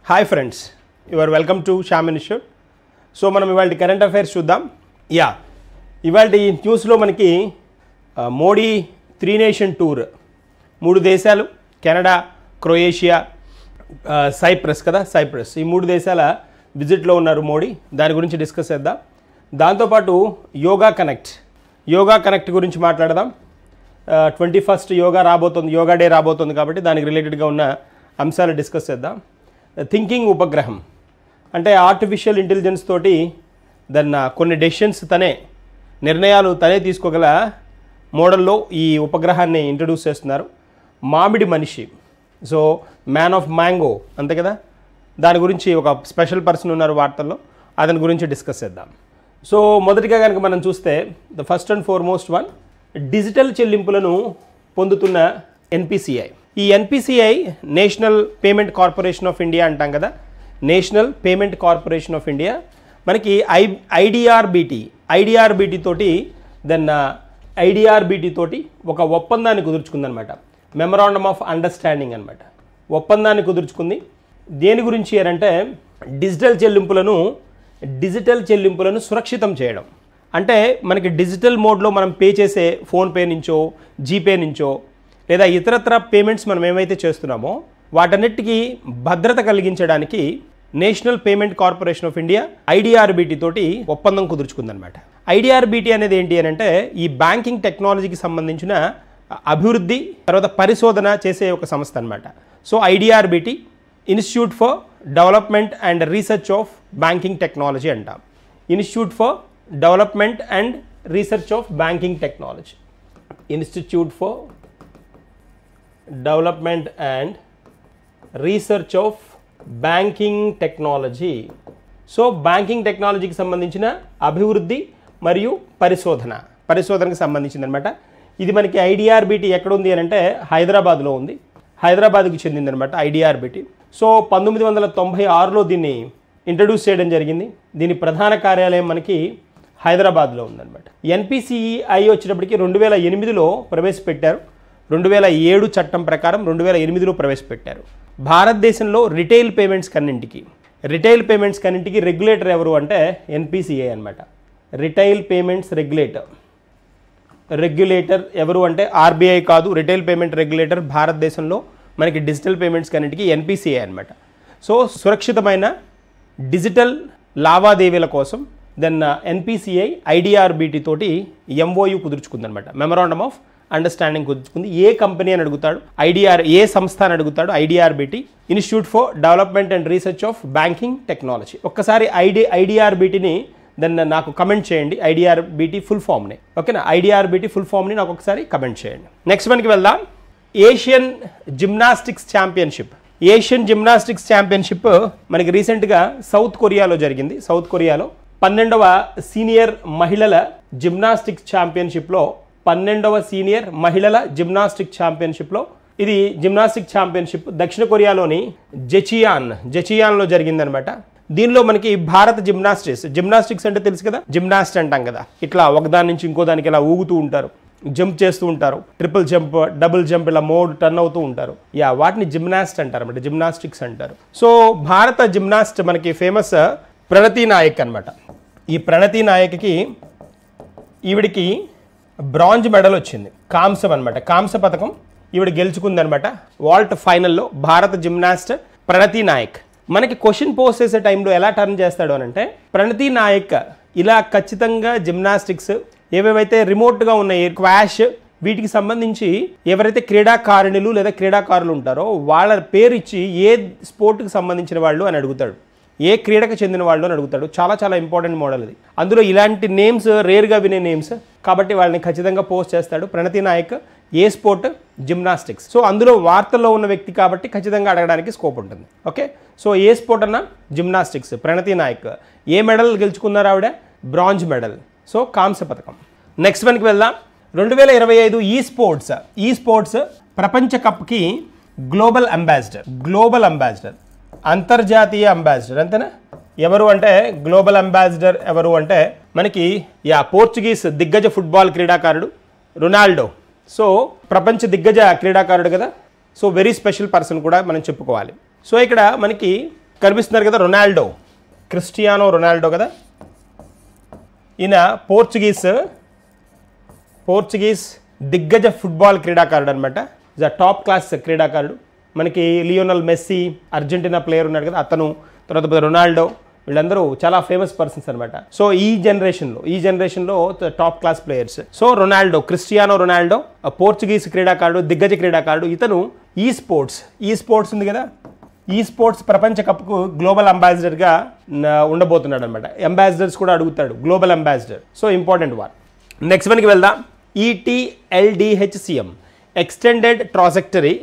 Hi friends, you are welcome to Shyam institute. So మనం ఇవాళ current affairs చూద్దాం. ఇవాళ ఈ న్యూస్లో మనకి మోడీ 3 నేషన్ టూర్, 3 దేశాలు కెనడా, క్రొయేషియా, సైప్రస్ కదా, సైప్రస్, ఈ 3 దేశాల విజిట్లో ఉన్నారు మోడీ. దాని గురించి డిస్కస్ చేద్దాం. దాంతోపాటు యోగా కనెక్ట్ గురించి మాట్లాడదాం. 21st యోగా డే రాబోతుంది కాబట్టి దానికి రిలేటెడ్గా ఉన్న అంశాలు డిస్కస్ చేద్దాం. థింకింగ్ ఉపగ్రహం అంటే ఆర్టిఫిషియల్ ఇంటెలిజెన్స్ తోటి కొన్ని డెసిషన్స్ నిర్ణయాలు తీసుకోగల మోడల్లో ఈ ఉపగ్రహాన్ని ఇంట్రడ్యూస్ చేస్తున్నారు. మామిడి మనిషి, సో మ్యాన్ ఆఫ్ మ్యాంగో అంతే కదా, దాని గురించి ఒక స్పెషల్ పర్సన్ ఉన్నారు వార్తల్లో, అతని గురించి డిస్కస్ చేద్దాం. సో మొదటిగా కనుక మనం చూస్తే the first and foremost one, digital చెల్లింపులను పొందుతున్న ఎన్పిసిఐ. ఈ NPCI national payment corporation of India అంటాం కదా, national payment corporation of India మనకి ఐడిఆర్బిటి తోటి ఒక ఒప్పందాన్ని కుదుర్చుకుందనమాట. మెమరాండమ్ ఆఫ్ అండర్స్టాండింగ్ అనమాట. ఒప్పందాన్ని కుదుర్చుకుంది. దేని గురించి అంటే డిజిటల్ చెల్లింపులను సురక్షితం చేయడం. అంటే మనకి డిజిటల్ మోడ్లో మనం పే చేసే ఫోన్పే నుంచో, జీపే నుంచో, లేదా ఇతరత్ర పేమెంట్స్ మనం ఏమైతే చేస్తున్నామో వాటన్నిటికీ భద్రత కలిగించడానికి national payment corporation of India IDRBT తోటి ఒప్పందం కుదుర్చుకుందనమాట. ఐడిఆర్బిటి అనేది ఏంటి అని అంటే ఈ బ్యాంకింగ్ టెక్నాలజీకి సంబంధించిన అభివృద్ధి తర్వాత పరిశోధన చేసే ఒక సంస్థ అనమాట. So IDRBT institute for development and research of banking technology అంటాం. Institute for development and research of banking technology, institute for development and research of banking technology. So banking టెక్నాలజీకి సంబంధించిన అభివృద్ధి మరియు పరిశోధనకు సంబంధించింది అనమాట. ఇది మనకి ఐడిఆర్బిటి ఎక్కడ ఉంది అని అంటే హైదరాబాద్లో ఉంది. హైదరాబాద్కి చెందిందనమాట ఐడిఆర్బిటి. సో 1996లో దీన్ని ఇంట్రడ్యూస్ చేయడం జరిగింది. దీని ప్రధాన కార్యాలయం మనకి హైదరాబాద్లో ఉందన్నమాట. ఎన్పిసిఐ వచ్చేటప్పటికి 2008లో ప్రవేశపెట్టారు. 2007 చట్టం ప్రకారం 2008లో ప్రవేశపెట్టారు. భారతదేశంలో రిటైల్ పేమెంట్స్ కన్నింటికి రెగ్యులేటర్ ఎవరు అంటే ఎన్పిసిఐ అనమాట. రిటైల్ పేమెంట్స్ రెగ్యులేటర్ ఎవరు అంటే ఆర్బీఐ కాదు. రిటైల్ పేమెంట్ రెగ్యులేటర్ భారతదేశంలో మనకి డిజిటల్ పేమెంట్స్ కన్నింటికి ఎన్పిసిఐ అనమాట. సో సురక్షితమైన డిజిటల్ లావాదేవీల కోసం ఎన్పిసిఐ ఐడిఆర్బిటి తోటి ఎంఓయు కుదుర్చుకుందనమాట. మెమరాండమ్ ఆఫ్ అండర్స్టాండింగ్ కుదుర్చుకుంది. ఏ కంపెనీ అని అడుగుతాడు, ఏ సంస్థ అని అడుగుతాడు, IDRBT, institute for development and research of banking technology. ఒక్కసారి ఐడిఆర్బిటిని నాకు కమెంట్ చేయండి, ఐడిఆర్బిటి ఫుల్ ఫామ్ని. ఓకేనా, ఐడిఆర్బిటి ఫుల్ ఫామ్ని నాకు ఒకసారి కమెంట్ చేయండి. నెక్స్ట్ మనకి వెళ్దాం. ఏషియన్ జిమ్నాస్టిక్స్ ఛాంపియన్షిప్ మనకి రీసెంట్గా సౌత్ కొరియాలో జరిగింది. సౌత్ కొరియాలో 12వ సీనియర్ మహిళల జిమ్నాస్టిక్స్ ఛాంపియన్షిప్లో ఇది జిమ్నాస్టిక్ ఛాంపియన్షిప్ దక్షిణ కొరియాలోని జెచియాన్లో జరిగిందనమాట. దీనిలో మనకి భారత జిమ్నాస్టిక్స్ అంటే తెలుసు కదా, జిమ్నాస్ట్ అంటాం కదా, ఇట్లా ఒకదాని నుంచి ఇంకో దానికి ఇలా ఊగుతూ ఉంటారు, జంప్ చేస్తూ ఉంటారు, ట్రిపుల్ జంప్, డబుల్ జంప్, ఇలా మోడ్ టర్న్ అవుతూ ఉంటారు. వాటిని జిమ్నాస్ట్ అంటారు అన్నమాట, జిమ్నాస్టిక్స్ అంటారు. సో భారత జిమ్నాస్ట్ మనకి ఫేమస్ ప్రణతి నాయక్ అనమాట. ఈ ప్రణతి నాయక్కి ఈవిడికి బ్రాంజ్ మెడల్ వచ్చింది, కాంస్యం అనమాట, కాంస్య పథకం ఈవిడ గెలుచుకుందనమాట. వాల్ట్ ఫైనల్లో భారత జిమ్నాస్ట్ ప్రణతి నాయక్. మనకి క్వశ్చన్ పోస్ట్ చేసే టైంలో ఎలా టర్న్ చేస్తాడు అని అంటే, ప్రణతి నాయక్ ఇలా ఖచ్చితంగా జిమ్నాస్టిక్స్ ఏవేవైతే రిమోట్గా ఉన్నాయి, క్వాష్, వీటికి సంబంధించి ఎవరైతే క్రీడాకారిణులు లేదా క్రీడాకారులు ఉంటారో వాళ్ళ పేరు ఇచ్చి ఏ స్పోర్ట్కి సంబంధించిన వాళ్ళు అని అడుగుతాడు, ఏ క్రీడకు చెందిన వాళ్ళు అని అడుగుతాడు. చాలా చాలా ఇంపార్టెంట్ మోడల్ ఇది. అందులో ఇలాంటి నేమ్స్ రేర్గా వినే నేమ్స్ కాబట్టి వాళ్ళని ఖచ్చితంగా పోస్ట్ చేస్తాడు. ప్రణతి నాయక్ ఏ స్పోర్ట్? జిమ్నాస్టిక్స్. సో అందులో వార్తల్లో ఉన్న వ్యక్తి కాబట్టి ఖచ్చితంగా అడగడానికి స్కోప్ ఉంటుంది. ఓకే, సో ఏ స్పోర్ట్ అన్నా జిమ్నాస్టిక్స్. ప్రణతి నాయక్ ఏ మెడల్ గెలుచుకున్నారు ఆవిడ? Bronze medal. సో కాంస్య పథకం. నెక్స్ట్ మనకి వెళ్దాం. 2025 ఈ స్పోర్ట్స్ ప్రపంచ కప్కి గ్లోబల్ అంబాసిడర్, అంతర్జాతీయ అంబాసిడర్ అంతేనా. ఎవరు అంటే గ్లోబల్ అంబాసిడర్ ఎవరు అంటే మనకి పోర్చుగీస్ దిగ్గజ ఫుట్బాల్ క్రీడాకారుడు రొనాల్డో. సో ప్రపంచ దిగ్గజ క్రీడాకారుడు కదా, సో వెరీ స్పెషల్ పర్సన్ కూడా మనం చెప్పుకోవాలి. సో ఇక్కడ మనకి కనిపిస్తున్నారు కదా, రొనాల్డో, క్రిస్టియానో రొనాల్డో కదా. ఈయన పోర్చుగీస్ దిగ్గజ ఫుట్బాల్ క్రీడాకారుడు అనమాట. టాప్ క్లాస్ క్రీడాకారుడు. మనకి లియోనల్ మెస్సీ, అర్జెంటీనా ప్లేయర్ ఉన్నాడు కదా అతను, తర్వాత రొనాల్డో, వీళ్ళందరూ చాలా ఫేమస్ పర్సన్స్ అనమాట. సో ఈ జనరేషన్లో top class players. So Ronaldo, Cristiano Ronaldo Portuguese క్రీడాకారుడు, దిగ్గజ క్రీడాకారుడు. ఇతను ఈ స్పోర్ట్స్ ఉంది కదా, ఈ స్పోర్ట్స్ ప్రపంచ కప్కు గ్లోబల్ అంబాసిడర్గా ఉండబోతున్నాడు అనమాట. అంబాసిడర్స్ కూడా అడుగుతాడు, global ambassador. So important one. Next వన్కి వెళ్దాం. ETLDHCM, extended trajectory,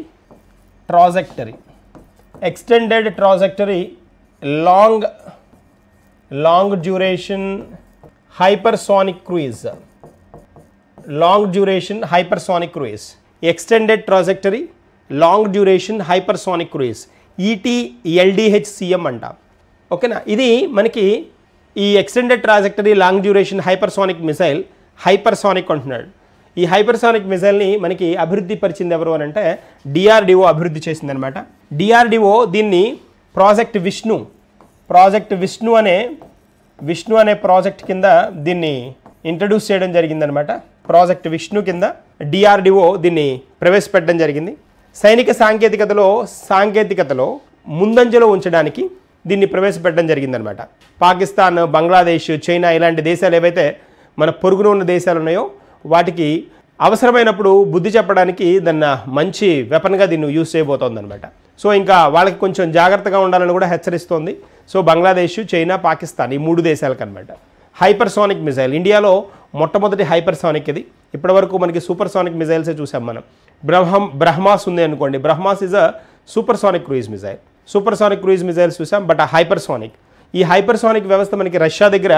long duration hypersonic cruise, extended trajectory long duration hypersonic cruise, ETLDHCM అంట. ఓకేనా. ఇది మనకి ఈ extended trajectory long duration hypersonic missile, hypersonic అంటున్నాడు. ఈ హైపర్సోనిక్ మిసైల్ని మనకి అభివృద్ధి పరిచింది ఎవరు అని అంటే DRDO అభివృద్ధి చేసిందనమాట. DRDO దీన్ని ప్రాజెక్ట్ విష్ణు అనే ప్రాజెక్ట్ కింద దీన్ని ఇంట్రడ్యూస్ చేయడం జరిగిందనమాట. ప్రాజెక్ట్ విష్ణు కింద DRDO దీన్ని ప్రవేశపెట్టడం జరిగింది. సైనిక సాంకేతికతలో ముందంజలో ఉంచడానికి దీన్ని ప్రవేశపెట్టడం జరిగిందనమాట. పాకిస్తాన్, బంగ్లాదేశ్, చైనా ఇలాంటి దేశాలు ఏవైతే మన పొరుగున ఉన్న దేశాలు ఉన్నాయో వాటికి అవసరమైనప్పుడు బుద్ధి చెప్పడానికి దాన్ని మంచి వెపన్గా దీన్ని యూజ్ చేయబోతోంది అనమాట. సో ఇంకా వాళ్ళకి కొంచెం జాగ్రత్తగా ఉండాలని కూడా హెచ్చరిస్తోంది. సో బంగ్లాదేశ్, చైనా, పాకిస్తాన్ ఈ 3 దేశాలకు అనమాట. హైపర్సోనిక్ మిసైల్ ఇండియాలో మొట్టమొదటి హైపర్సోనిక్ ఇది. ఇప్పటివరకు మనకి సూపర్సోనిక్ మిసైల్సే చూసాం మనం. బ్రహ్మాస్ ఉంది అనుకోండి, Brahma's is a supersonic cruise missiles చూసాం. బట్ హైపర్సోనిక్, ఈ హైపర్సోనిక్ వ్యవస్థ మనకి రష్యా దగ్గర,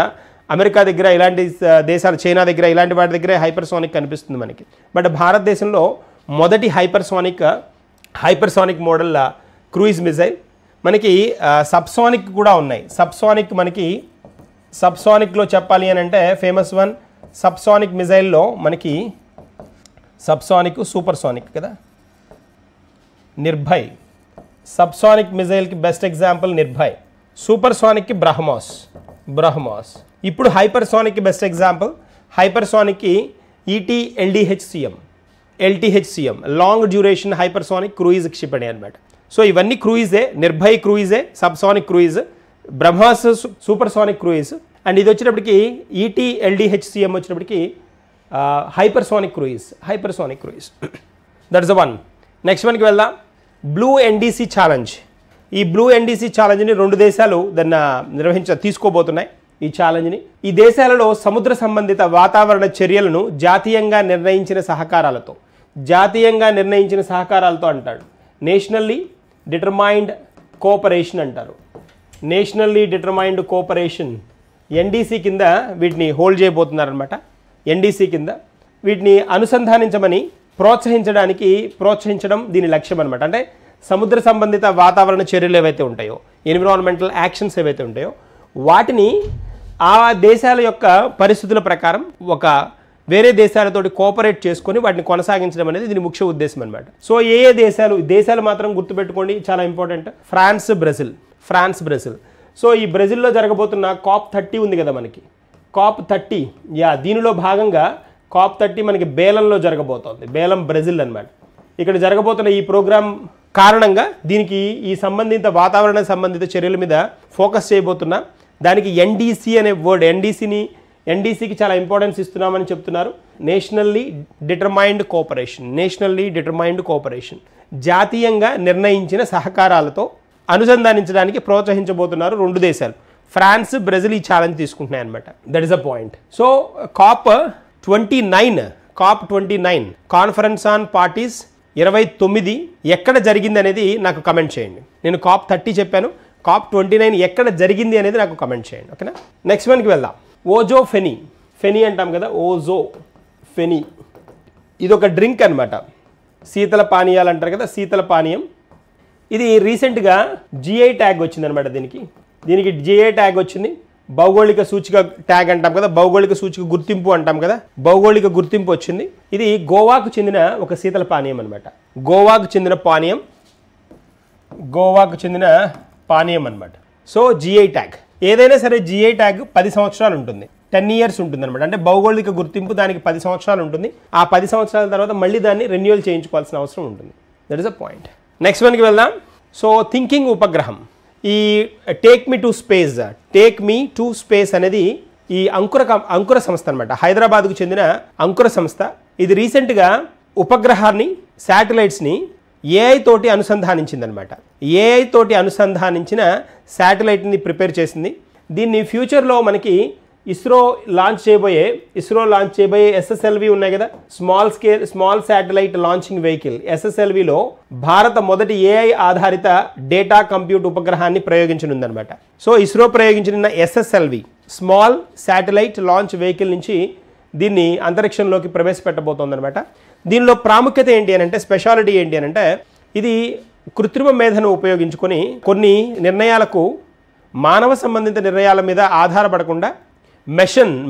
అమెరికా దగ్గర, ఇలాంటి దేశాలు, చైనా దగ్గర, ఇలాంటి వాటి దగ్గరే హైపర్సోనిక్ కనిపిస్తుంది మనకి. బట్ భారతదేశంలో మొదటి హైపర్సోనిక్ మోడల్ క్రూయిజ్ మిసైల్. మనకి సబ్సోనిక్ కూడా ఉన్నాయి. సబ్సోనిక్లో చెప్పాలి అని అంటే ఫేమస్ వన్ సబ్సోనిక్ మిసైల్లో మనకి సూపర్సోనిక్ కదా, నిర్భయ్. సబ్సోనిక్ మిసైల్కి బెస్ట్ ఎగ్జాంపుల్ నిర్భయ్. సూపర్సోనిక్కి బ్రహ్మాస్. ఇప్పుడు హైపర్సోనిక్కి బెస్ట్ ఎగ్జాంపుల్, హైపర్సోనిక్కి LTHCM, long duration hypersonic cruise క్షిపణి అనమాట. సో ఇవన్నీ క్రూయిజే. నిర్భయ్ క్రూయిజే, subsonic cruise, BrahMos supersonic cruise. And ఇది వచ్చేటప్పటికి ETLDHCM వచ్చేటప్పటికి hypersonic cruise. That is the one. Next వన్కి వెళ్దాం. Blue NDC challenge. ఈ బ్లూ NDC ఛాలెంజ్ని 2 దేశాలు దాన్ని తీసుకోబోతున్నాయి. ఈ ఛాలెంజ్ని ఈ దేశాలలో సముద్ర సంబంధిత వాతావరణ చర్యలను జాతీయంగా నిర్ణయించిన సహకారాలతో అంటాడు. నేషనల్లీ డిటర్మైన్డ్ కోఆపరేషన్ అంటారు. NDC కింద వీటిని హోల్డ్ చేయబోతున్నారనమాట. NDC కింద వీటిని అనుసంధానించమని ప్రోత్సహించడం దీని లక్ష్యం అనమాట. అంటే సముద్ర సంబంధిత వాతావరణ చర్యలు ఏవైతే ఉంటాయో, ఎన్విరాన్మెంటల్ యాక్షన్స్ ఏవైతే ఉంటాయో వాటిని ఆ దేశాల యొక్క పరిస్థితుల ప్రకారం వేరే దేశాలతోటి కోఆపరేట్ చేసుకొని వాటిని కొనసాగించడం అనేది దీని ముఖ్య ఉద్దేశం అనమాట. సో ఏ దేశాలు మాత్రం గుర్తుపెట్టుకోండి, చాలా ఇంపార్టెంట్. France, Brazil. సో ఈ బ్రెజిల్లో జరగబోతున్న COP30 ఉంది కదా మనకి, COP30. దీనిలో భాగంగా COP30 మనకి బేలంలో జరగబోతోంది. బేలం, బ్రెజిల్ అనమాట. ఇక్కడ జరగబోతున్న ఈ ప్రోగ్రాం కారణంగా దీనికి ఈ వాతావరణ సంబంధిత చర్యల మీద ఫోకస్ చేయబోతున్నా. దానికి NDC అనే వర్డ్, NDCకి చాలా ఇంపార్టెన్స్ ఇస్తున్నామని చెప్తున్నారు. నేషనల్లీ డిటర్మైన్డ్ కోఆపరేషన్, జాతీయంగా నిర్ణయించిన సహకారాలతో అనుసంధానించడానికి ప్రోత్సహించబోతున్నారు 2 దేశాలు. ఫ్రాన్స్, బ్రెజిల్ ఈ ఛాలెంజ్ తీసుకుంటున్నాయి అనమాట. That is a point. So COP29 conference on parties 29 ఎక్కడ జరిగింది అనేది నాకు కమెంట్ చేయండి. నేను COP30 చెప్పాను, COP29 ఎక్కడ జరిగింది అనేది నాకు కమెంట్ చేయండి. ఓకేనా. నెక్స్ట్ వన్కి వెళ్దాం. ఓజో ఫెనీ అంటాం కదా, ఓజో ఫెనీ. ఇది ఒక డ్రింక్ అనమాట. శీతల పానీయాలు అంటారు కదా, శీతల పానీయం. ఇది రీసెంట్గా GI ట్యాగ్ వచ్చిందనమాట. దీనికి GI ట్యాగ్ వచ్చింది. భౌగోళిక సూచిక ట్యాగ్ అంటాం కదా, భౌగోళిక సూచిక గుర్తింపు అంటాం కదా, భౌగోళిక గుర్తింపు వచ్చింది. ఇది గోవాకు చెందిన ఒక శీతల పానీయం అనమాట. గోవాకు చెందిన పానీయం అనమాట. సో జిఐ ట్యాగ్, ఏదైనా సరే జిఐ ట్యాగ్ 10 సంవత్సరాలు ఉంటుంది, 10 years ఉంటుంది అనమాట. అంటే భౌగోళిక గుర్తింపు దానికి 10 సంవత్సరాలు ఉంటుంది. ఆ 10 సంవత్సరాల తర్వాత మళ్ళీ దాన్ని రెన్యువల్ చేయించుకోవాల్సిన అవసరం ఉంటుంది. That is a point. Next వన్కి వెళ్దాం. సో థింకింగ్ ఉపగ్రహం, ఈ టేక్ మీ టు స్పేస్ అనేది ఈ అంకుర సంస్థ అనమాట, హైదరాబాద్కు చెందిన అంకుర సంస్థ. ఇది రీసెంట్గా ఉపగ్రహాన్ని, శాటిలైట్స్ని ఏఐ తోటి అనుసంధానించిందనమాట. ఏఐ తోటి అనుసంధానించిన శాటిలైట్ని ప్రిపేర్ చేసింది. దీన్ని ఫ్యూచర్లో మనకి ఇస్రో లాంచ్ చేయబోయే SSLV ఉన్నాయి కదా, స్మాల్ శాటిలైట్ లాంచింగ్ వెహికల్, SSLVలో భారత మొదటి ఏఐ ఆధారిత డేటా కంప్యూట్ ఉపగ్రహాన్ని ప్రయోగించనుందనమాట. సో ఇస్రో ప్రయోగించిన SSLV small satellite launch vehicle నుంచి దీన్ని అంతరిక్షంలోకి ప్రవేశపెట్టబోతోందనమాట. దీనిలో ప్రాముఖ్యత ఏంటి అని అంటే, స్పెషాలిటీ ఏంటి అని అంటే, ఇది కృత్రిమ మేధను ఉపయోగించుకొని కొన్ని నిర్ణయాలకు, మానవ సంబంధిత నిర్ణయాల మీద ఆధారపడకుండా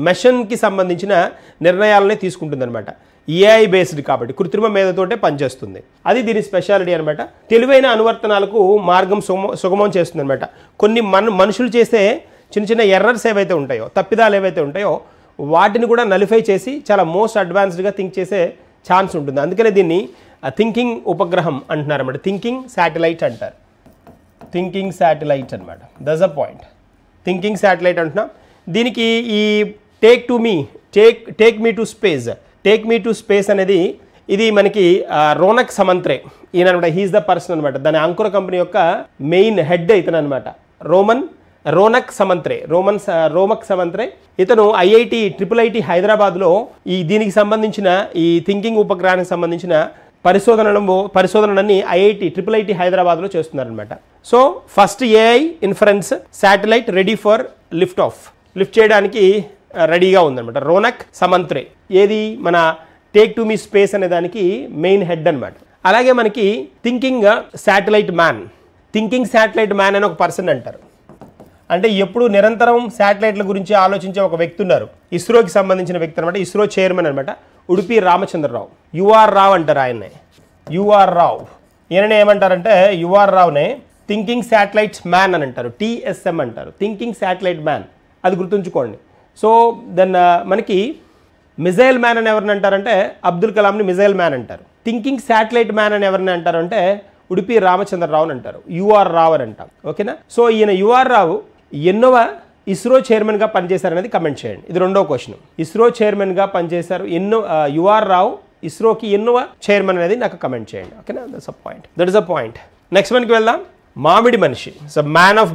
మెషన్కి సంబంధించిన నిర్ణయాలనే తీసుకుంటుందన్నమాట. ఏఐ బేస్డ్ కాబట్టి కృత్రిమ మేధతోటే పనిచేస్తుంది. అది దీని స్పెషాలిటీ అనమాట. తెలివైన అనువర్తనాలకు మార్గం సుగమం చేస్తుంది అనమాట. కొన్ని మనుషులు చేసే చిన్న ఎర్రర్స్ ఏవైతే ఉంటాయో, తప్పిదాలు ఏవైతే ఉంటాయో, వాటిని కూడా నలిఫై చేసి చాలా మోస్ట్ అడ్వాన్స్డ్గా థింక్ చేసే ఛాన్స్ ఉంటుంది. అందుకనే దీన్ని థింకింగ్ ఉపగ్రహం అంటున్నారు అన్నమాట. థింకింగ్ శాటిలైట్ అంటారు. థింకింగ్ శాటిలైట్ అనమాట. That's a point. Thinking satellite అంటున్నాం. దీనికి ఈ టేక్ మీ టు స్పేస్ అనేది ఇది మనకి రోనక్ సమంత్రే ఈయన అనమాట. హీఈస్ ద పర్సన్ అనమాట. దాని అంకుర కంపెనీ యొక్క మెయిన్ హెడ్ ఇతను అనమాట. రోనక్ సమంత్రే ఇతను IIT హైదరాబాద్లో దీనికి సంబంధించిన ఈ థింకింగ్ ఉపగ్రహానికి సంబంధించిన పరిశోధనని IIT హైదరాబాద్లో చేస్తున్నారనమాట. So first AI inference satellite ready for lift చేయడానికి రెడీగా ఉందన్నమాట. రోనక్ సమంత్రే ఏది మన టేక్ టు మీ స్పేస్ అనే దానికి మెయిన్ హెడ్ అనమాట. అలాగే మనకి థింకింగ్ శాటిలైట్ మ్యాన్ అని ఒక పర్సన్ అంటారు. అంటే ఎప్పుడు నిరంతరం శాటిలైట్ల గురించి ఆలోచించే ఒక వ్యక్తి ఉన్నారు, ఇస్రోకి సంబంధించిన వ్యక్తి అనమాట. ఇస్రో చైర్మన్ అనమాట, ఉడిపి రామచంద్రరావు. UR రావ్ అంటారు ఆయన్నే, UR రావ్. ఈయననే ఏమంటారంటే UR రావునే థింకింగ్ శాటిలైట్స్ మ్యాన్ అని అంటారు, TSM అంటారు, థింకింగ్ శాటిలైట్ మ్యాన్. అది గుర్తుంచుకోండి. సో దెన్ మనకి మిజైల్ మ్యాన్ అని ఎవరిని అంటారంటే అబ్దుల్ కలాంని మిజైల్ మ్యాన్ అంటారు. థింకింగ్ శాటిలైట్ మ్యాన్ అని ఎవరిని అంటారు అంటే ఉడిపి రామచంద్రరావు అని అంటారు, UR రావ్ అని అంటాం. ఓకేనా. సో ఈయన UR రావు ఎన్నోవ ఇస్రో చైర్మన్గా పనిచేశారనేది కమెంట్ చేయండి. ఇది రెండో క్వశ్చన్. ఇస్రో చైర్మన్గా పనిచేశారు UR రావు ఇస్రోకి ఎన్నోవ చైర్మన్ అనేది నాకు కమెంట్ చేయండి. ఓకేనా. That is a point. Next వన్కి వెళ్దాం. మామిడి మనిషి, సో మ్యాన్ ఆఫ్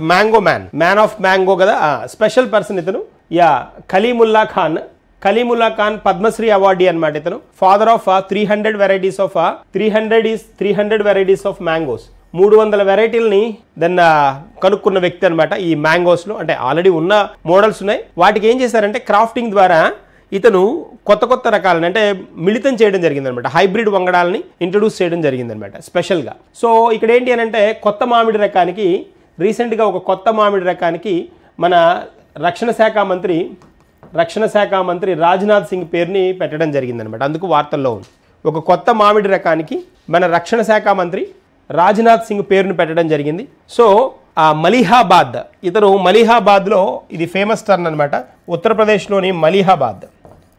మ్యాంగో కదా, స్పెషల్ పర్సన్ ఇతను. ఖలీముల్లా ఖాన్ పద్మశ్రీ అవార్డీ అనమాట. ఇతను father of 300 varieties of mangoes. 300 వెరైటీలని కనుక్కున్న వ్యక్తి అనమాట. ఈ మ్యాంగోస్లో అంటే ఆల్రెడీ ఉన్న మోడల్స్ ఉన్నాయి, వాటికి ఏం చేశారంటే క్రాఫ్టింగ్ ద్వారా ఇతను కొత్త రకాలని అంటే మిళితం చేయడం జరిగిందనమాట. హైబ్రిడ్ వంగడాలని ఇంట్రడ్యూస్ చేయడం జరిగిందనమాట స్పెషల్గా. సో ఇక్కడ ఏంటి అని అంటే రీసెంట్గా ఒక కొత్త మామిడి రకానికి మన రక్షణ శాఖ మంత్రి రాజ్నాథ్ సింగ్ పేరుని పెట్టడం జరిగిందనమాట. అందుకు వార్తల్లో ఉంది. ఒక కొత్త మామిడి రకానికి మన రక్షణ శాఖ మంత్రి రాజ్నాథ్ సింగ్ పేరును పెట్టడం జరిగింది. సో మలిహాబాద్, ఇతను మలిహాబాద్లో, ఇది ఫేమస్ టర్న్ అనమాట. ఉత్తరప్రదేశ్లోని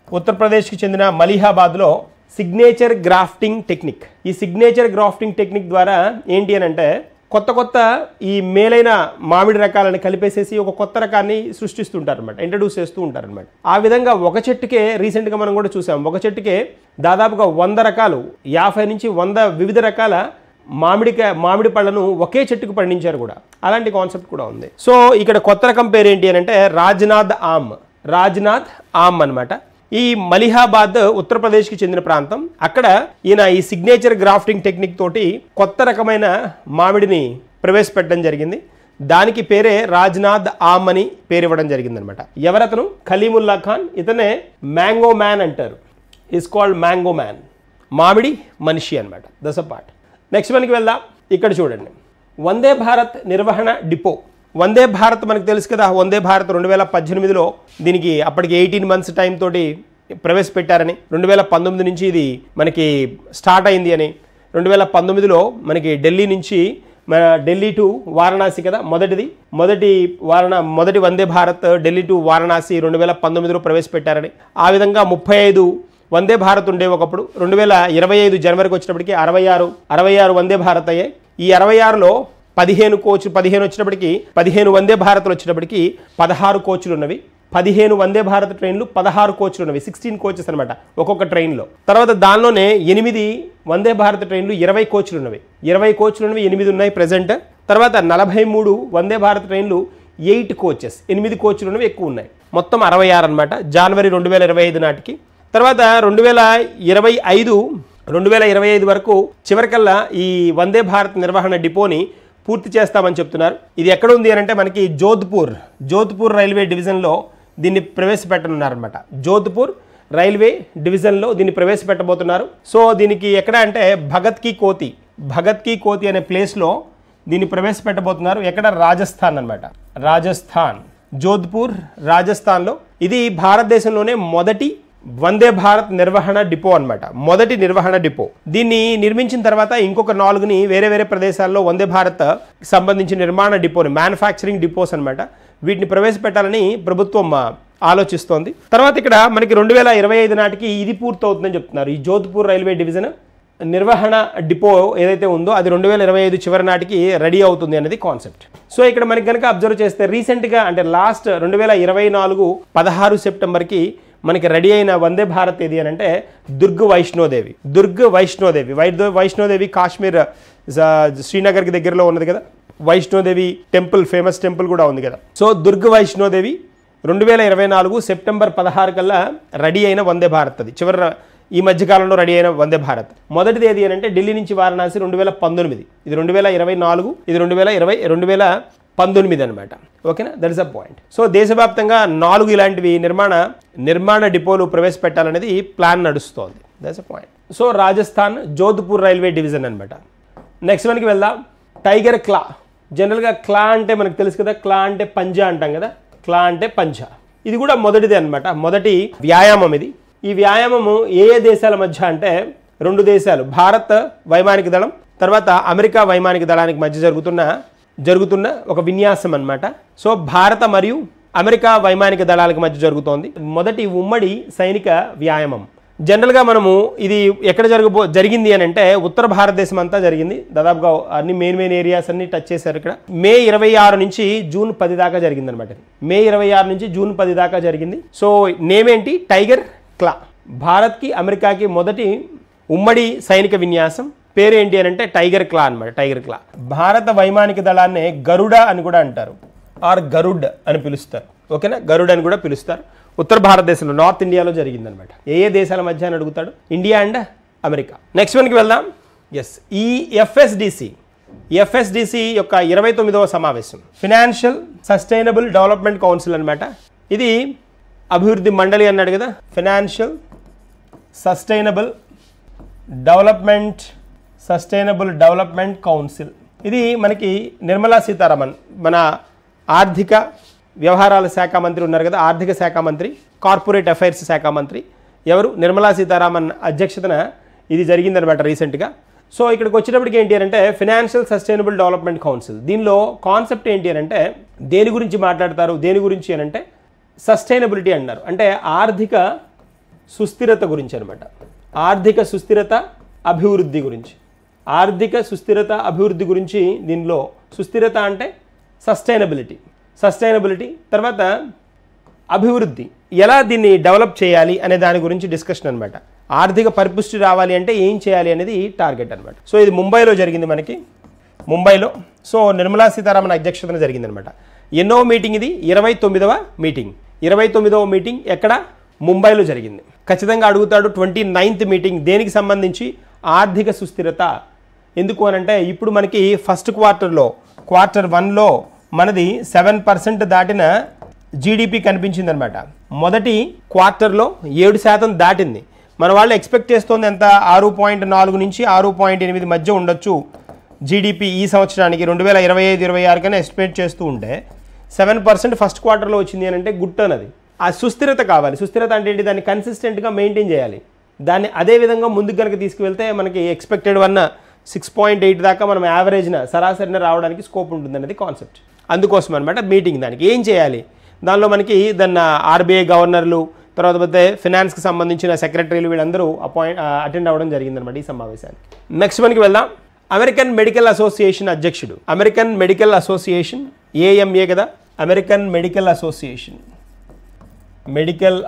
ఉత్తరప్రదేశ్కి చెందిన మలిహాబాద్లో సిగ్నేచర్ గ్రాఫ్టింగ్ టెక్నిక్ ద్వారా ఏంటి అని అంటే కొత్త ఈ మేలైన మామిడి రకాలను కలిపేసేసి ఒక కొత్త రకాన్ని సృష్టిస్తుంటారనమాట, ఇంట్రడ్యూస్ చేస్తూ ఉంటారనమాట. ఆ విధంగా ఒక చెట్టుకే రీసెంట్గా మనం కూడా చూసాం, ఒక చెట్టుకే దాదాపుగా 100 రకాలు, 50 నుంచి 100 వివిధ రకాల మామిడి పళ్ళను ఒకే చెట్టుకు పండించారు కూడా. అలాంటి కాన్సెప్ట్ కూడా ఉంది. సో ఇక్కడ కొత్త రకం పేరు ఏంటి అని అంటే రాజ్నాథ్ ఆమ్ అనమాట. ఈ మలిహాబాద్ ఉత్తరప్రదేశ్కి చెందిన ప్రాంతం. అక్కడ ఈయన ఈ సిగ్నేచర్ గ్రాఫ్టింగ్ టెక్నిక్ తోటి కొత్త రకమైన మామిడిని ప్రవేశపెట్టడం జరిగింది. దానికి పేరే రాజ్నాథ్ ఆమ్ అని పేరు ఇవ్వడం జరిగింది అనమాట. ఎవరతను? ఖలీముల్లా ఖాన్. ఇతనే మ్యాంగో మ్యాన్ అంటారు. ఈస్ కాల్డ్ మ్యాంగో మ్యాన్, మామిడి మనిషి అనమాట. That's a part. నెక్స్ట్ మనకి వెళ్దాం. ఇక్కడ చూడండి, వందే భారత్ నిర్వహణ డిపో. వందే భారత్ మనకు తెలుసు కదా, వందే భారత్ 2018లో దీనికి అప్పటికి 18 months టైం తోటి ప్రవేశపెట్టారని, 2019 నుంచి ఇది మనకి స్టార్ట్ అయింది అని, 2019లో మనకి ఢిల్లీ నుంచి మన ఢిల్లీ టు వారణాసి కదా మొదటి వందే భారత్ ఢిల్లీ టు వారణాసి 2019లో ప్రవేశపెట్టారని. ఆ విధంగా 35 వందే భారత్ ఉండేవి ఒకప్పుడు. 2025 జనవరికి వచ్చినప్పటికీ 66 వందే భారత్ అయ్యాయి. ఈ 66లో 15 వచ్చినప్పటికీ 15 వందే భారత్లు వచ్చినప్పటికీ 16 కోచ్లు ఉన్నవి. 15 వందే భారత్ ట్రైన్లు 16 కోచ్లు ఉన్నవి, 16 కోచెస్ అనమాట ఒక్కొక్క ట్రైన్లో. తర్వాత దానిలోనే 8 వందే భారత్ ట్రైన్లు 20 కోచ్లు ఉన్నవి, 8 ఉన్నాయి ప్రజెంట్. తర్వాత 43 వందే భారత్ ట్రైన్లు 8 కోచెస్, 8 కోచ్లు ఉన్నవి ఎక్కువ ఉన్నాయి, మొత్తం 66 అనమాట జనవరి 2025 నాటికి. తర్వాత 2025 వరకు చివరికల్లా ఈ వందే భారత్ నిర్వహణ డిపోని పూర్తి చేస్తామని చెప్తున్నారు. ఇది ఎక్కడ ఉంది అని అంటే మనకి జోధ్పూర్ రైల్వే డివిజన్లో దీన్ని ప్రవేశపెట్టనున్నారనమాట. జోధ్పూర్ రైల్వే డివిజన్లో దీన్ని ప్రవేశపెట్టబోతున్నారు. సో దీనికి ఎక్కడ అంటే భగత్ కీ కోతి అనే ప్లేస్లో దీన్ని ప్రవేశపెట్టబోతున్నారు. ఎక్కడ? రాజస్థాన్ అనమాట. జోధ్పూర్ రాజస్థాన్లో. ఇది భారతదేశంలోనే మొదటి వందే భారత్ నిర్వహణ డిపో అనమాట, మొదటి నిర్వహణ డిపో. దీన్ని నిర్మించిన తర్వాత ఇంకొక 4ని వేరే ప్రదేశాల్లో వందే భారత్ సంబంధించిన నిర్మాణ డిపోని, మ్యానుఫ్యాక్చరింగ్ డిపోస్ అనమాట, వీటిని ప్రవేశపెట్టాలని ప్రభుత్వం ఆలోచిస్తోంది. తర్వాత ఇక్కడ మనకి 2025 నాటికి ఇది పూర్తవుతుందని చెప్తున్నారు. ఈ జోధ్పూర్ రైల్వే డివిజన్ నిర్వహణ డిపో ఏదైతే ఉందో అది 2025 చివరి నాటికి రెడీ అవుతుంది అనేది కాన్సెప్ట్. సో ఇక్కడ మనకి కనుక అబ్జర్వ్ చేస్తే రీసెంట్గా అంటే లాస్ట్ 2024 16 సెప్టెంబర్కి మనకి రెడీ అయిన వందే భారత్ ఏది అని అంటే దుర్గ్ వైష్ణోదేవి కాశ్మీర్ శ్రీనగర్కి దగ్గరలో ఉన్నది కదా, వైష్ణోదేవి టెంపుల్, ఫేమస్ టెంపుల్ కూడా ఉంది కదా. సో దుర్గ్ వైష్ణోదేవి 2024 సెప్టెంబర్ 16 కల్లా రెడీ అయిన వందే భారత్. అది ఈ మధ్యకాలంలో రెడీ అయిన వందే భారత్. మొదటిది ఏది అని అంటే ఢిల్లీ నుంచి వారణాసి 2019, ఇది 2024, ఇది 2019 అనమాట. ఓకేనా, that is a point. So దేశవ్యాప్తంగా 4 ఇలాంటివి నిర్మాణ డిపోలు ప్రవేశపెట్టాలనేది ప్లాన్ నడుస్తోంది. That's a point. So Rajasthan Jodhpur railway division అనమాట. నెక్స్ట్ వన్కి వెళ్దాం. టైగర్ క్లా. జనరల్గా క్లా అంటే మనకు తెలుసు కదా, క్లా అంటే పంజా అంటాం కదా, క్లా అంటే పంజా. ఇది కూడా మొదటిదే అనమాట, మొదటి వ్యాయామం ఇది. ఈ వ్యాయామము ఏ దేశాల మధ్య అంటే 2 దేశాలు, భారత్ వైమానిక దళం తర్వాత అమెరికా వైమానిక దళానికి మధ్య జరుగుతున్న ఒక విన్యాసం అన్నమాట. సో భారత మరియు అమెరికా వైమానిక దళాలకు మధ్య జరుగుతోంది మొదటి ఉమ్మడి సైనిక వ్యాయామం. జనరల్గా మనము ఇది ఎక్కడ జరిగింది అని అంటే ఉత్తర భారతదేశం అంతా జరిగింది. దాదాపుగా అన్ని మెయిన్ ఏరియాస్ అన్ని టచ్ చేశారు. ఇక్కడ మే 26 నుంచి జూన్ 10 దాకా జరిగింది అనమాట. మే 26 నుంచి జూన్ 10 దాకా జరిగింది. సో నేమ్ ఏంటి? టైగర్ క్లా. భారత్కి అమెరికాకి మొదటి ఉమ్మడి సైనిక విన్యాసం. పేరు ఏంటి అని అంటే టైగర్ క్లా అనమాట. టైగర్ క్లా. భారత వైమానిక దళాన్ని గరుడ అని కూడా అంటారు, ఆర్ గరుడ్ అని పిలుస్తారు. ఓకేనా, గరుడ్ అని కూడా పిలుస్తారు. ఉత్తర భారతదేశంలో, నార్త్ ఇండియాలో జరిగిందనమాట. ఏ దేశాల మధ్య అని అడుగుతాడు? India and America. నెక్స్ట్ వన్కి వెళ్దాం. ఎస్, ఈ ఎఫ్ఎస్డిసి యొక్క 29వ సమావేశం, ఫినాన్షియల్ సస్టైనబుల్ డెవలప్మెంట్ కౌన్సిల్ అనమాట. ఇది అభివృద్ధి మండలి అన్నాడు కదా, ఫినాన్షియల్ సస్టైనబుల్ డెవలప్మెంట్ కౌన్సిల్. ఇది మనకి నిర్మలా సీతారామన్, మన ఆర్థిక వ్యవహారాల శాఖ మంత్రి ఉన్నారు కదా, ఆర్థిక శాఖ మంత్రి, కార్పొరేట్ అఫైర్స్ శాఖ మంత్రి ఎవరు? నిర్మలా సీతారామన్ అధ్యక్షతన ఇది జరిగిందనమాట రీసెంట్గా. సో ఇక్కడికి వచ్చేటప్పటికి ఏంటి అని అంటే ఫినాన్షియల్ సస్టైనబుల్ డెవలప్మెంట్ కౌన్సిల్. దీనిలో కాన్సెప్ట్ ఏంటి అని అంటే దేని గురించి మాట్లాడతారు? దేని గురించి అని అంటే సస్టైనబిలిటీ అన్నారు, అంటే ఆర్థిక సుస్థిరత గురించి అనమాట. ఆర్థిక సుస్థిరత అభివృద్ధి గురించి, ఆర్థిక సుస్థిరత అభివృద్ధి గురించి. దీనిలో సుస్థిరత అంటే సస్టైనబిలిటీ, తర్వాత అభివృద్ధి, ఎలా దీన్ని డెవలప్ చేయాలి అనే దాని గురించి డిస్కషన్ అనమాట. ఆర్థిక పరిపుష్టి రావాలి అంటే ఏం చేయాలి అనేది టార్గెట్ అనమాట. సో ఇది ముంబైలో జరిగింది, మనకి ముంబైలో. సో నిర్మలా సీతారామన్ అధ్యక్షతన జరిగిందనమాట. ఎన్నో మీటింగ్ ఇది? 29వ మీటింగ్. 29వ మీటింగ్ ఎక్కడ? ముంబైలో జరిగింది. ఖచ్చితంగా అడుగుతాడు 29th మీటింగ్ దేనికి సంబంధించి? ఆర్థిక సుస్థిరత. ఎందుకు అనంటే ఇప్పుడు మనకి ఫస్ట్ క్వార్టర్ 1లో మనది 7% దాటిన జీడిపి కనిపించింది అనమాట. మొదటి క్వార్టర్లో 7% దాటింది. మన వాళ్ళు ఎక్స్పెక్ట్ చేస్తుంది ఎంత? 6.4 నుంచి 6.8 మధ్య ఉండొచ్చు జీడిపి ఈ సంవత్సరానికి. 2025-26 కన్నా ఎస్టిమేట్ చేస్తూ ఉంటే 7% ఫస్ట్ క్వార్టర్లో వచ్చింది అని అంటే గుడ్ టర్న్. అది ఆ సుస్థిరత కావాలి. సుస్థిరత అంటే ఏంటి? దాన్ని కన్సిస్టెంట్గా మెయింటైన్ చేయాలి. దాన్ని అదే విధంగా ముందుకు కనుక తీసుకువెళ్తే మనకి ఎక్స్పెక్టెడ్ 6.8 దాకా మనం యావరేజ్న సరాసరిన రావడానికి స్కోప్ ఉంటుంది అనేది కాన్సెప్ట్. అందుకోసం అనమాట మీటింగ్. దానికి ఏం చేయాలి, దానిలో మనకి దాన్ని ఆర్బీఐ గవర్నర్లు, తర్వాత పోతే ఫినాన్స్కి సంబంధించిన సెక్రటరీలు వీళ్ళందరూ అటెండ్ అవ్వడం జరిగిందనమాట ఈ సమావేశానికి. నెక్స్ట్ మనకి వెళ్దాం. అమెరికన్ మెడికల్ అసోసియేషన్ అధ్యక్షుడు, అమెరికన్ మెడికల్ అసోసియేషన్ ఏఎంఏ కదా, American medical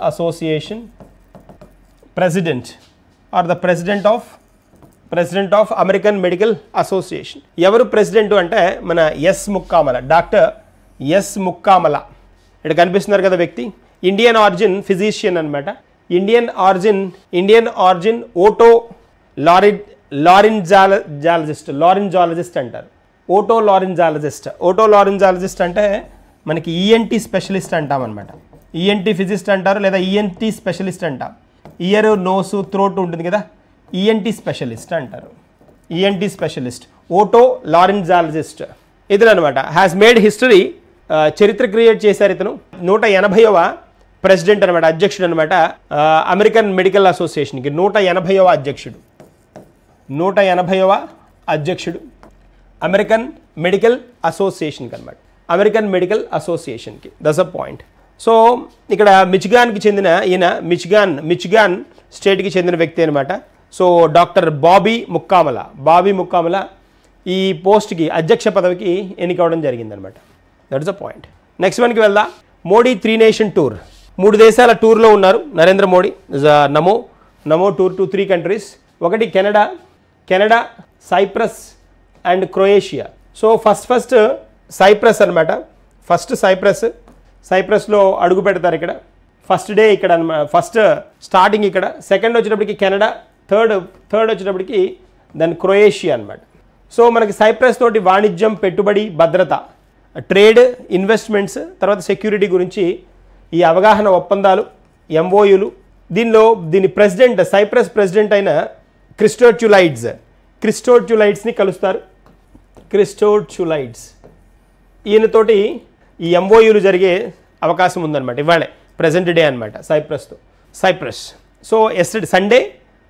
association president or the president of American medical association. ఎవరు ప్రెసిడెంట్ అంటే మన S Mukkamala, doctor S Mukkamala. ఇక్కడ కనిపిస్తున్నారు కదా వ్యక్తి, ఇండియన్ ఆరిజిన్ ఫిజిషియన్ అనమాట. ఇండియన్ ఆరిజిన్ ఓటో లారింజాలజిస్ట్ అంటారు. ఓటో లారింజాలజిస్ట్ అంటే మనకి ఈఎన్టీ స్పెషలిస్ట్ అంటాం అనమాట. ఈఎన్టీ ఫిజిస్ట్ అంటారు లేదా ఈఎన్టీ స్పెషలిస్ట్ అంటాం. ఇయర్, నోసు, థ్రోట్ ఉంటుంది కదా, ఈఎన్టీ స్పెషలిస్ట్ అంటారు. ఈఎన్టీ స్పెషలిస్ట్ ఓటో లారింజాలజిస్ట్ ఇతను అనమాట. హ్యాస్ మేడ్ హిస్టరీ, చరిత్ర క్రియేట్ చేశారు ఇతను. 180వ ప్రెసిడెంట్ అనమాట, అధ్యక్షుడు అనమాట అమెరికన్ మెడికల్ అసోసియేషన్కి. 180వ అధ్యక్షుడు అమెరికన్ మెడికల్ అసోసియేషన్కి అనమాట. అమెరికన్ మెడికల్ అసోసియేషన్కి. That's a point. సో ఇక్కడ మిచిగాన్కి చెందిన ఈయన, మిచిగాన్ స్టేట్కి చెందిన వ్యక్తి అనమాట. సో డాక్టర్ బాబీ ముక్కామల ఈ పోస్ట్కి, అధ్యక్ష పదవికి ఎన్నికవడం జరిగిందనమాట. That's a point. నెక్స్ట్ మనకి వెళ్దాం. మోడీ 3 నేషన్ టూర్, 3 దేశాల టూర్లో ఉన్నారు Narendra Modi. Namo tour to 3 countries. ఒకటి Canada, Cyprus and Croatia. So first Cyprus అనమాట. సైప్రస్లో అడుగు పెడతారు ఇక్కడ. ఫస్ట్ డే ఇక్కడ అనమాట, ఫస్ట్ స్టార్టింగ్ ఇక్కడ. సెకండ్ వచ్చేటప్పటికి కెనడా, థర్డ్ వచ్చేటప్పటికి దాని క్రొయేషియా అనమాట. సో మనకి సైప్రస్ తోటి వాణిజ్యం, పెట్టుబడి, భద్రత, ట్రేడ్, ఇన్వెస్ట్మెంట్స్, తర్వాత సెక్యూరిటీ గురించి ఈ అవగాహన ఒప్పందాలు, ఎంఓయూలు. దీని ప్రెసిడెంట్, సైప్రస్ ప్రెసిడెంట్ అయిన క్రిస్టోచులైడ్స్ని కలుస్తారు. ఈయనతోటి ఈ ఎంఓయూలు జరిగే అవకాశం ఉందన్నమాట. ఇవాళే ప్రెజెంట్ డే అనమాట Cyprus. So Sunday,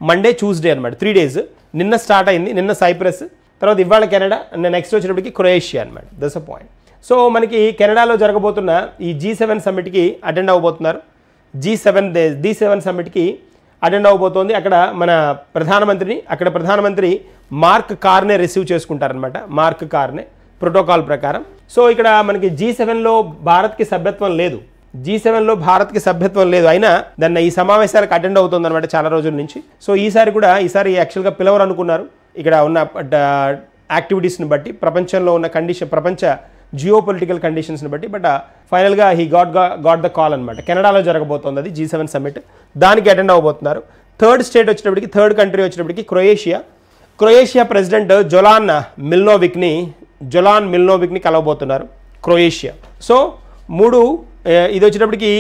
Monday, Tuesday అనమాట, 3 days. నిన్న స్టార్ట్ అయింది, నిన్న సైప్రస్, తర్వాత ఇవాళ కెనడా, నెక్స్ట్ వచ్చేటప్పటికి క్రొయేషియా అనమాట. That's a point. సో మనకి కెనడాలో జరగబోతున్న ఈ G7 సమ్మిట్కి అటెండ్ అవ్వబోతున్నారు. D7 సమ్మిట్కి attend అవ్వబోతోంది. అక్కడ మన ప్రధానమంత్రి మార్క్ కార్నే రిసీవ్ చేసుకుంటారనమాట. మార్క్ కార్నే ప్రోటోకాల్ ప్రకారం. సో ఇక్కడ మనకి G7లో భారత్కి సభ్యత్వం లేదు. అయినా దాన్ని ఈ సమావేశాలకు అటెండ్ అవుతుంది అనమాట చాలా రోజుల నుంచి. సో ఈసారి యాక్చువల్గా పిలవరు అనుకున్నారు. ఇక్కడ ఉన్న యాక్టివిటీస్ని బట్టి, ప్రపంచంలో ఉన్న ప్రపంచ జియోపొలిటికల్ కండిషన్స్ని బట్టి, బట్ ఫైనల్గా హీ గాట్ ద కాల్ అనమాట. కెనడాలో జరగబోతోంది అది G7 సమ్మిట్. దానికి అటెండ్ అవ్వబోతున్నారు. థర్డ్ కంట్రీ వచ్చేటప్పటికి క్రొయేషియా ప్రెసిడెంట్ జొలాన్ మిల్నోవిక్ని కలవబోతున్నారు క్రొయేషియా. సో ఇది వచ్చేటప్పటికి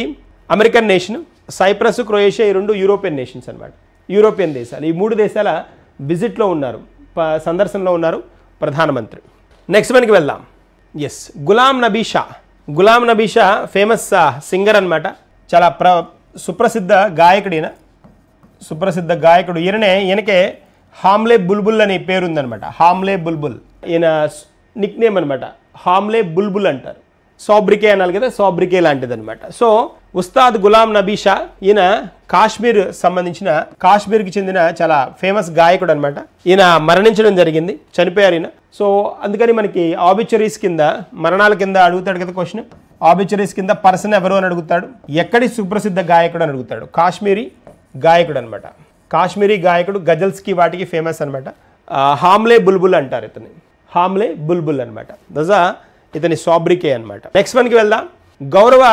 అమెరికన్ నేషన్, సైప్రస్, క్రొయేషియా, ఈ 2 యూరోపియన్ నేషన్స్ అనమాట. యూరోపియన్ దేశాలు. ఈ 3 దేశాల విజిట్లో ఉన్నారు, సందర్శనలో ఉన్నారు ప్రధానమంత్రి. నెక్స్ట్ మనకి వెళ్దాం. గులాం నబీ షా ఫేమస్ సింగర్ అనమాట. చాలా సుప్రసిద్ధ గాయకుడు. ఈయనకే హామ్లే బుల్బుల్ అనే పేరు ఉందనమాట. ఈయన నిక్ నేమ్ అనమాట. హామ్లే బుల్బుల్ అంటారు. సాబ్రికే అనాలి కదా, సాబ్రికే లాంటిది అనమాట. సో ఉస్తాద్ గులాం నబీ షా, ఈయన కాశ్మీర్కి చెందిన చాలా ఫేమస్ గాయకుడు అనమాట. ఈయన మరణించడం జరిగింది, చనిపోయారు ఈయన. సో అందుకని మనకి ఆబిచరీస్ కింద, మరణాల కింద అడుగుతాడు కదా క్వశ్చన్. ఆబిచరీస్ కింద పర్సన్ ఎవరు అని అడుగుతాడు, ఎక్కడి సుప్రసిద్ధ గాయకుడు అని అడుగుతాడు. కాశ్మీరీ గాయకుడు అనమాట. కాశ్మీరీ గాయకుడు, గజల్స్కి వాటికి ఫేమస్ అనమాట. హామ్లే బుల్బుల్ అంటారు ఇతని. హామ్లే బుల్బుల్ అనమాట. దజా ఇతని సాబ్రికే అనమాట. నెక్స్ట్ మనకి వెళ్దాం. గౌరవ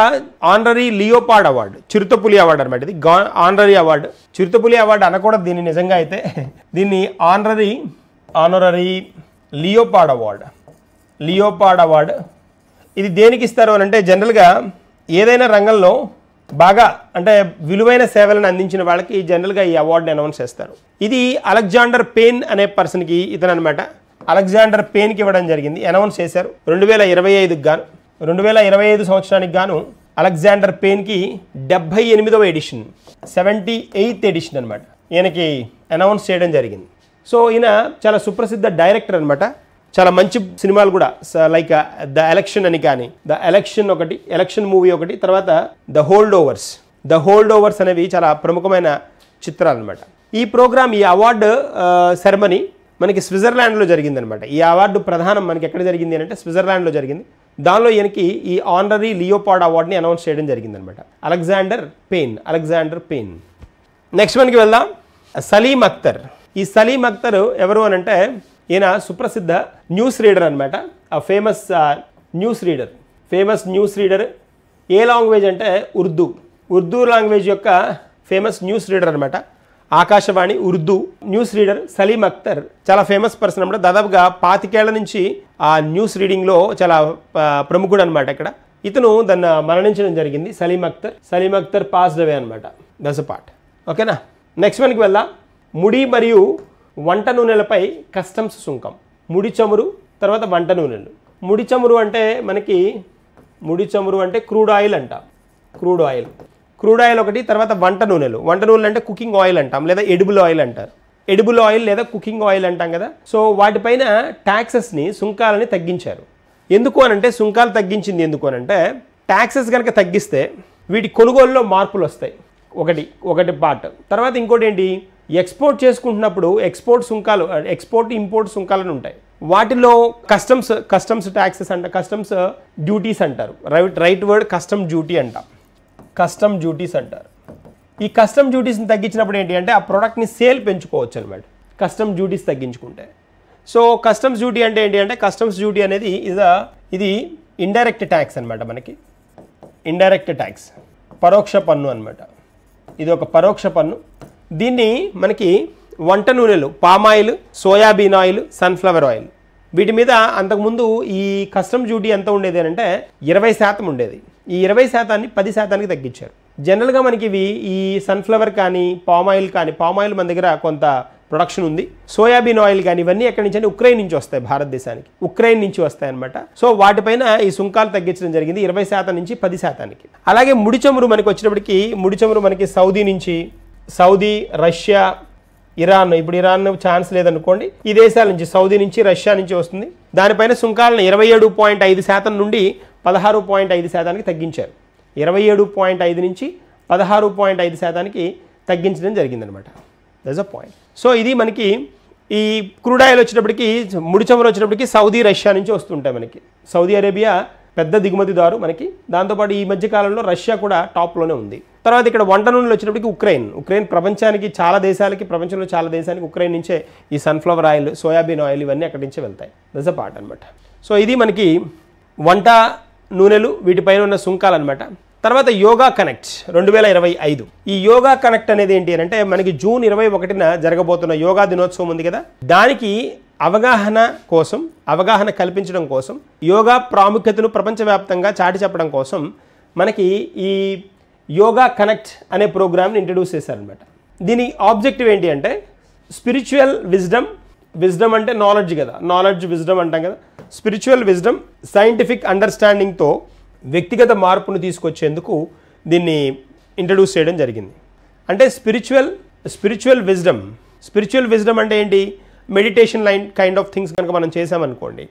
ఆనరీ లియోపార్డ్ అవార్డు, చిరుతపులి అవార్డు అనమాట. ఇది ఆనరీ అవార్డు. చిరుతపులి అవార్డు అనకూడదు దీన్ని నిజంగా అయితే. దీన్ని ఆనరీ లియోపార్డ్ అవార్డు. ఇది దేనికి ఇస్తారు అని అంటే, జనరల్గా ఏదైనా రంగంలో బాగా అంటే విలువైన సేవలను అందించిన వాళ్ళకి జనరల్గా ఈ అవార్డుని అనౌన్స్ చేస్తారు. ఇది అలెగ్జాండర్ పెయిన్ అనే పర్సన్కి ఇతను అనమాట. అలెగ్జాండర్ పెయిన్కి ఇవ్వడం జరిగింది, అనౌన్స్ చేశారు 2025కి గాను. 2025 సంవత్సరానికి గాను అలెగ్జాండర్ పెయిన్కి 78వ ఎడిషన్, 78th ఎడిషన్ అనమాట ఈయనకి అనౌన్స్ చేయడం జరిగింది. సో ఈయన చాలా సుప్రసిద్ధ డైరెక్టర్ అనమాట. చాలా మంచి సినిమాలు కూడా లైక్ ద ఎలక్షన్ అని కానీ, ద ఎలక్షన్ ఒకటి, ఎలక్షన్ మూవీ ఒకటి, తర్వాత ద హోల్డ్ ఓవర్స్ అనేవి చాలా ప్రముఖమైన చిత్రాలు అనమాట. ఈ ప్రోగ్రామ్, ఈ అవార్డు సెరమనీ మనకి స్విట్జర్లాండ్లో జరిగిందనమాట. ఈ అవార్డు ప్రధానం మనకి ఎక్కడ జరిగింది అంటే స్విట్జర్లాండ్లో జరిగింది. దానిలో ఈయనకి ఈ ఆనరీ లియోపార్డ్ అవార్డుని అనౌన్స్ చేయడం జరిగిందనమాట. Alexander pain. నెక్స్ట్ మనకి వెళ్దాం. సలీం అఖ్తర్. ఈ సలీం అఖ్తర్ ఎవరు అని అంటే ఈయన సుప్రసిద్ధ న్యూస్ రీడర్ అనమాట. ఆ ఫేమస్ న్యూస్ రీడర్. ఏ లాంగ్వేజ్ అంటే ఉర్దూ లాంగ్వేజ్ యొక్క ఫేమస్ న్యూస్ రీడర్ అనమాట. ఆకాశవాణి ఉర్దూ న్యూస్ రీడర్ సలీం అఖ్తర్ చాలా ఫేమస్ పర్సన్ అనమాట. దాదాపుగా 25 ఏళ్ల నుంచి ఆ న్యూస్ రీడింగ్లో చాలా ప్రముఖుడు అనమాట. ఇక్కడ ఇతను దాన్ని మరణించడం జరిగింది. సలీం అఖ్తర్ పాస్డ్ అవే అనమాట. That's a part. ఓకేనా. నెక్స్ట్ మనకి వెళ్దాం. ముడి మరియు వంట నూనెలపై కస్టమ్స్ సుంకం. ముడి చమురు, తర్వాత వంట నూనెలు. ముడి చమురు అంటే క్రూడ్ ఆయిల్ అంటాం. క్రూడ్ ఆయిల్ ఒకటి, తర్వాత వంట నూనెలు అంటే కుకింగ్ ఆయిల్ అంటాం, లేదా ఎడిబుల్ ఆయిల్ అంటారు. ఎడిబుల్ ఆయిల్ లేదా కుకింగ్ ఆయిల్ అంటాం కదా. సో వాటిపైన ట్యాక్సెస్ని, సుంకాలని తగ్గించారు. ఎందుకు అనంటే సుంకాలు తగ్గించింది ఎందుకు అనంటే ట్యాక్సెస్ కనుక తగ్గిస్తే వీటి కొనుగోలులో మార్పులు వస్తాయి. ఒకటి పార్ట్. తర్వాత ఇంకోటి ఏంటి, ఎక్స్పోర్ట్ చేసుకుంటున్నప్పుడు ఎక్స్పోర్ట్ ఇంపోర్ట్ సుంకాలను ఉంటాయి. వాటిలో కస్టమ్స్ ట్యాక్సెస్ కస్టమ్స్ డ్యూటీస్ అంటారు. రైట్ వర్డ్ కస్టమ్ డ్యూటీ అంటాం. కస్టమ్ డ్యూటీస్ అంటారు. ఈ కస్టమ్ డ్యూటీస్ని తగ్గించినప్పుడు ఏంటి అంటే ఆ ప్రోడక్ట్ని సేల్ పెంచుకోవచ్చు అనమాట, కస్టమ్ డ్యూటీస్ తగ్గించుకుంటే. సో కస్టమ్స్ డ్యూటీ అంటే ఏంటి అంటే కస్టమ్స్ డ్యూటీ అనేది ఇది ఇండైరెక్ట్ ట్యాక్స్ అనమాట. మనకి ఇండైరెక్ట్ ట్యాక్స్, పరోక్ష పన్ను అనమాట. ఇది ఒక పరోక్ష పన్ను. దీన్ని మనకి వంట నూనెలు, palm oil, soybean oil, sunflower oil, వీటి మీద అంతకుముందు ఈ కస్టమ్ డ్యూటీ ఎంత ఉండేది అంటే 20% ఉండేది. ఈ 20%ని 10%కి తగ్గించారు. జనరల్గా మనకి ఇవి ఈ సన్ఫ్లవర్ కానీ, పామాయిల్ మన దగ్గర కొంత ప్రొడక్షన్ ఉంది. సోయాబీన్ ఆయిల్ కానీ ఇవన్నీ ఎక్కడి నుంచి అంటే ఉక్రెయిన్ నుంచి వస్తాయి, భారతదేశానికి ఉక్రెయిన్ నుంచి వస్తాయి అనమాట. సో వాటిపైన ఈ సుంకాలు తగ్గించడం జరిగింది 20% నుంచి 10%కి. అలాగే ముడి చమురు మనకి వచ్చేటప్పటికి మనకి సౌదీ, రష్యా, ఇరాన్. ఇప్పుడు ఇరాన్ ఛాన్స్ లేదనుకోండి, ఈ దేశాల నుంచి సౌదీ నుంచి, రష్యా నుంచి వస్తుంది. దానిపైన సుంకాలను 27.5% నుండి 16.5%కి తగ్గించారు. 27.5 నుంచి 16.5%కి తగ్గించడం జరిగిందనమాట. That's a point. సో ఇది మనకి ఈ క్రూడ్ ఆయిల్ వచ్చేటప్పటికి, ముడి చమురు వచ్చేటప్పటికి సౌదీ, రష్యా నుంచి వస్తుంటాయి. మనకి సౌదీ అరేబియా పెద్ద దిగుమతిదారు మనకి. దాంతోపాటు ఈ మధ్యకాలంలో రష్యా కూడా టాప్లోనే ఉంది. తర్వాత ఇక్కడ వంట నూనెలు వచ్చేటప్పటికి ఉక్రెయిన్ ప్రపంచానికి ప్రపంచంలో చాలా దేశానికి ఉక్రెయిన్ నుంచే ఈ సన్ఫ్లవర్ ఆయిల్, సోయాబీన్ ఆయిల్ ఇవన్నీ అక్కడి నుంచే వెళ్తాయి. దట్స్ అ పార్ట్ అనమాట. సో ఇది మనకి వంట నూనెలు, వీటిపైన ఉన్న సుంకాలు అనమాట. తర్వాత యోగా కనెక్ట్ 2025. ఈ యోగా కనెక్ట్ అనేది ఏంటి అంటే మనకి జూన్ 21న జరగబోతున్న యోగా దినోత్సవం ఉంది కదా, దానికి అవగాహన కల్పించడం కోసం, యోగా ప్రాముఖ్యతను ప్రపంచవ్యాప్తంగా చాటి చెప్పడం కోసం మనకి ఈ యోగా కనెక్ట్ అనే ప్రోగ్రామ్ని ఇంట్రడ్యూస్ చేశారనమాట. దీని ఆబ్జెక్టివ్ ఏంటి అంటే స్పిరిచువల్ విజ్డమ్ అంటే నాలెడ్జ్ కదా, విజ్డమ్ అంటాం కదా. స్పిరిచువల్ విజ్డమ్, సైంటిఫిక్ అండర్స్టాండింగ్తో వ్యక్తిగత మార్పును తీసుకొచ్చేందుకు దీన్ని ఇంట్రడ్యూస్ చేయడం జరిగింది. అంటే స్పిరిచువల్ విజ్డమ్ అంటే ఏంటి, మెడిటేషన్ కైండ్ ఆఫ్ థింగ్స్ కనుక మనం చేసామనుకోండి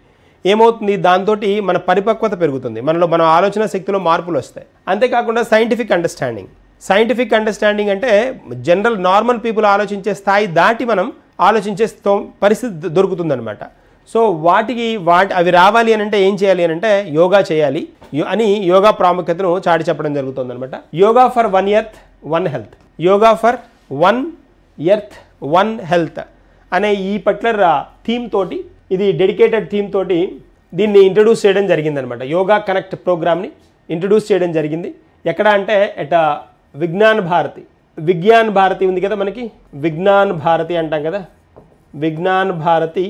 ఏమవుతుంది, దాంతో మన పరిపక్వత పెరుగుతుంది, మన ఆలోచన శక్తిలో మార్పులు వస్తాయి. అంతేకాకుండా సైంటిఫిక్ అండర్స్టాండింగ్ అంటే జనరల్ నార్మల్ పీపుల్ ఆలోచించే స్థాయి దాటి మనం ఆలోచించే పరిస్థితి దొరుకుతుందనమాట. సో అవి రావాలి అని అంటే ఏం చేయాలి అని అంటే యోగా చేయాలి అని యోగా ప్రాముఖ్యతను చాటి చెప్పడం జరుగుతుంది అనమాట. Yoga for 1 earth 1 health, yoga for 1 earth 1 health అనే ఈ పర్టికులర్ థీమ్ తోటి, ఇది డెడికేటెడ్ థీమ్ తోటి దీన్ని ఇంట్రడ్యూస్ చేయడం జరిగిందనమాట. యోగా కనెక్ట్ ప్రోగ్రామ్ని ఇంట్రడ్యూస్ చేయడం జరిగింది. ఎక్కడ అంటే విజ్ఞాన్ భారతి ఉంది కదా మనకి, విజ్ఞాన్ భారతి అంటాం కదా, విజ్ఞాన్ భారతి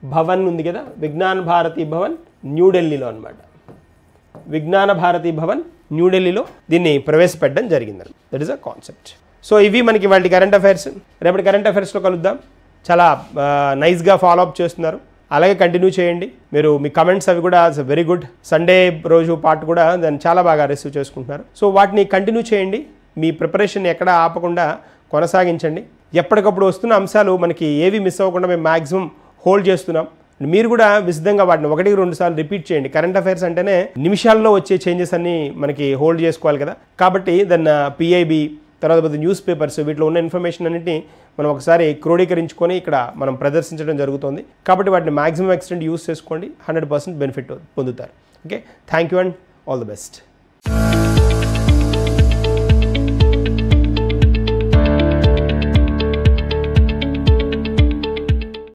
భవన్ ఉంది కదా, విజ్ఞాన్ భారతి భవన్ న్యూఢిల్లీలో అనమాట. విజ్ఞాన భారతి భవన్ న్యూఢిల్లీలో దీన్ని ప్రవేశపెట్టడం జరిగింది. That is a concept. So ఇవి మనకి వాటి కరెంట్ అఫైర్స్. రేపటి కరెంట్ అఫైర్స్లో కలుద్దాం. చాలా నైస్గా ఫాలో అప్ చేస్తున్నారు, అలాగే కంటిన్యూ చేయండి. మీ కమెంట్స్ అవి కూడా వెరీ గుడ్. సండే రోజు పార్ట్ కూడా దాన్ని చాలా బాగా రిసీవ్ చేసుకుంటున్నారు. సో వాటిని కంటిన్యూ చేయండి, మీ ప్రిపరేషన్ ఎక్కడ ఆపకుండా కొనసాగించండి. ఎప్పటికప్పుడు వస్తున్న అంశాలు మనకి ఏవి మిస్ అవ్వకుండా మేము మ్యాక్సిమం హోల్డ్ చేస్తున్నాం. మీరు కూడా విశదంగా వాటిని 1-2 సార్లు రిపీట్ చేయండి. కరెంట్ అఫైర్స్ అంటేనే నిమిషాల్లో వచ్చే చేంజెస్ అన్ని మనకి హోల్డ్ చేసుకోవాలి కదా. కాబట్టి దాన్ని పిఐబి తర్వాత న్యూస్ పేపర్స్ వీటిలో ఉన్న ఇన్ఫర్మేషన్ అన్నింటినీ మనం ఒకసారి క్రోడీకరించుకొని ఇక్కడ మనం ప్రదర్శించడం జరుగుతుంది. కాబట్టి వాటిని మ్యాక్సిమం ఎక్స్టెంట్ యూస్ చేసుకోండి, 100% బెనిఫిట్ పొందుతారు. Okay, thank you and all the best.